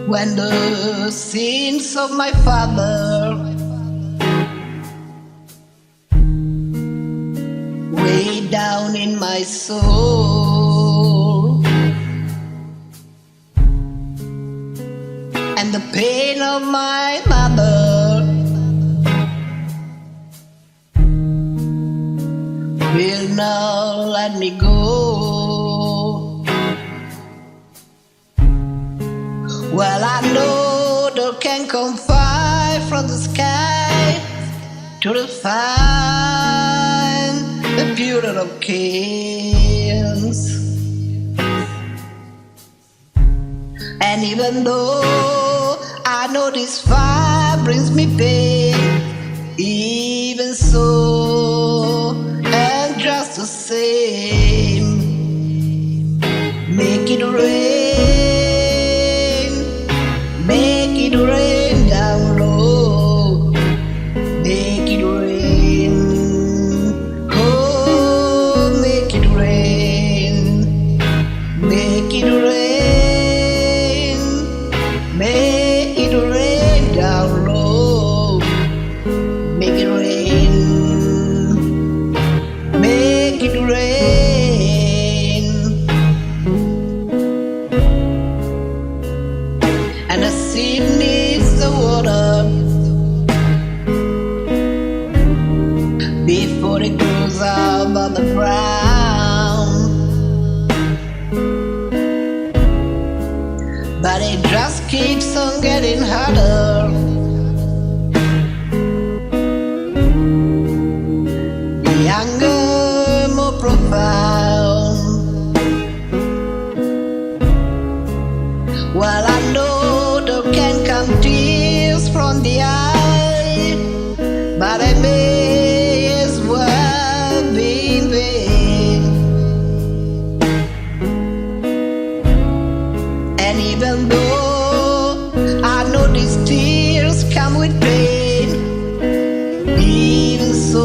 when the sins of my father way down in my soul, and the pain of my mother will not let me go. Well, I know there can come fire from the sky to define the beauty of kings. And even though I know this fire brings me pain, even so, and just the same, make it rain, make it rain down low, make it rain, oh, make it rain, make it rain, make it rain down low, make it rain, make it rain. And the seed needs the water before it grows out of the ground, but it just keeps on getting harder. Younger, more profound. Well, I know there can come tears from the eye, but I may as well be in vain. And even though I know these tears come with pain, even so,